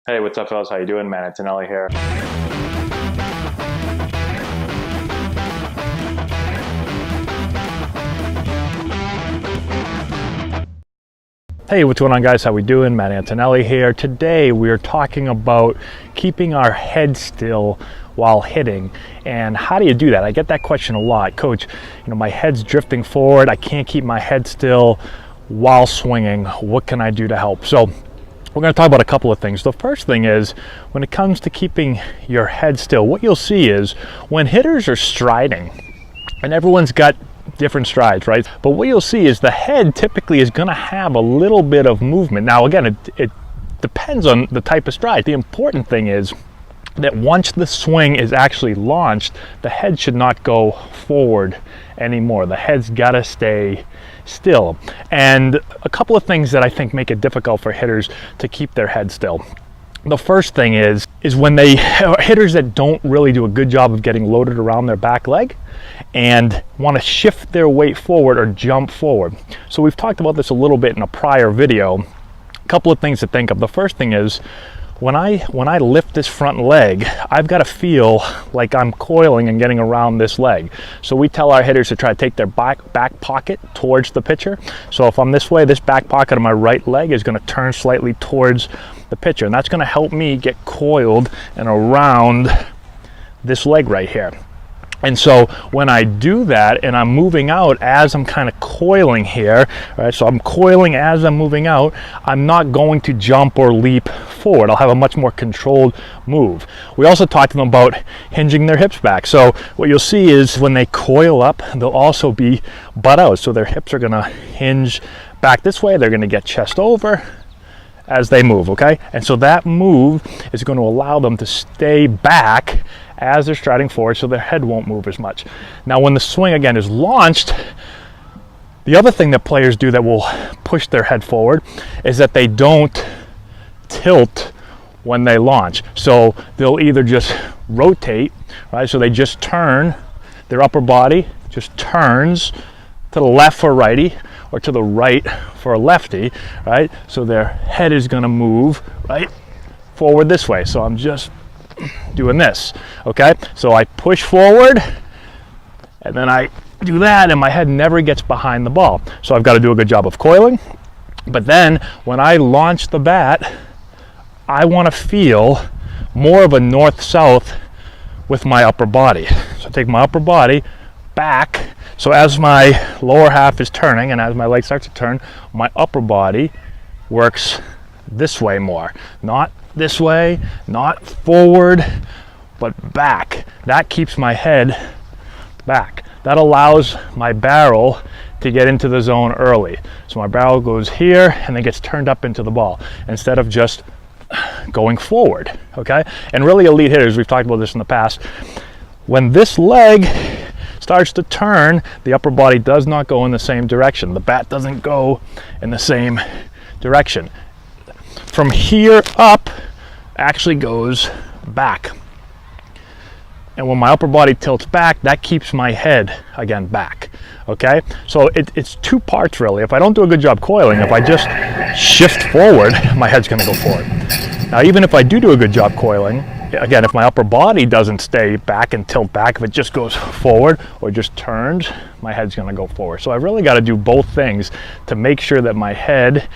Hey, what's up, fellas? How you doing? Man, Antonelli here. Hey, what's going on, guys? How we doing? Matt Antonelli here. Today we're talking about keeping our head still while hitting. And how do you do that? I get that question a lot. Coach, my head's drifting forward. I can't keep my head still while swinging. What can I do to help? So we're going to talk about a couple of things. The first thing is, when it comes to keeping your head still, what you'll see is when hitters are striding, and everyone's got different strides, right? But what you'll see is the head typically is going to have a little bit of movement. Now, again, it depends on the type of stride. The important thing is that once the swing is actually launched, the head should not go forward anymore. The head's got to stay still. And a couple of things that I think make it difficult for hitters to keep their head still. The first thing is when hitters that don't really do a good job of getting loaded around their back leg and want to shift their weight forward or jump forward. So we've talked about this a little bit in a prior video. A couple of things to think of. The first thing is when I lift this front leg, I've got to feel like I'm coiling and getting around this leg. So we tell our hitters to try to take their back pocket towards the pitcher. So if I'm this way, this back pocket of my right leg is going to turn slightly towards the pitcher, and that's going to help me get coiled and around this leg right here. And so when I do that and I'm moving out as I'm kind of coiling here, right? So I'm coiling as I'm moving out, I'm not going to jump or leap forward. I'll have a much more controlled move. We also talked to them about hinging their hips back. So what you'll see is when they coil up, they'll also be butt out. So their hips are going to hinge back this way. They're going to get chest over as they move, okay? And so that move is going to allow them to stay back as they're striding forward, so their head won't move as much. Now, when the swing again is launched, the other thing that players do that will push their head forward is that they don't tilt when they launch. So they'll either just rotate, right? So they just turn, their upper body just turns to the left for righty or to the right for a lefty, right? So their head is going to move right forward this way. So I'm just doing this, okay? So I push forward and then I do that, and my head never gets behind the ball. So I've got to do a good job of coiling. But then when I launch the bat, I want to feel more of a north-south with my upper body. So I take my upper body back. So as my lower half is turning and as my leg starts to turn, my upper body works this way more. Not this way, not forward, but back. That keeps my head back. That allows my barrel to get into the zone early. So my barrel goes here and then gets turned up into the ball instead of just going forward, okay? And really elite hitters, we've talked about this in the past, when this leg starts to turn, the upper body does not go in the same direction. The bat doesn't go in the same direction. From here up actually goes back. And when my upper body tilts back, that keeps my head again back, okay? So it's two parts really. If I don't do a good job coiling, if I just shift forward, my head's gonna go forward. Now, even if I do a good job coiling, again, if my upper body doesn't stay back and tilt back, if it just goes forward or just turns, my head's gonna go forward. So I really gotta do both things to make sure that my head,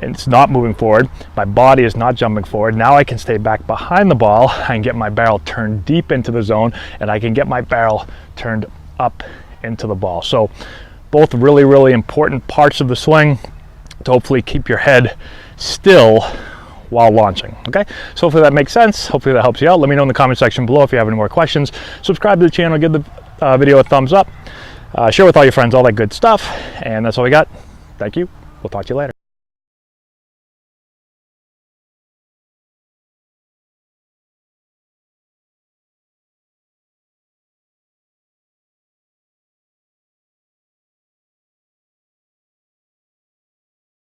it's not moving forward, my body is not jumping forward. Now I can stay back behind the ball, I can get my barrel turned deep into the zone, and I can get my barrel turned up into the ball. So both really, really important parts of the swing to hopefully keep your head still while launching, okay? So hopefully that makes sense. Hopefully that helps you out. Let me know in the comment section below if you have any more questions. Subscribe to the channel, give the video a thumbs up, share with all your friends, all that good stuff. And that's all we got. Thank you. We'll talk to you later.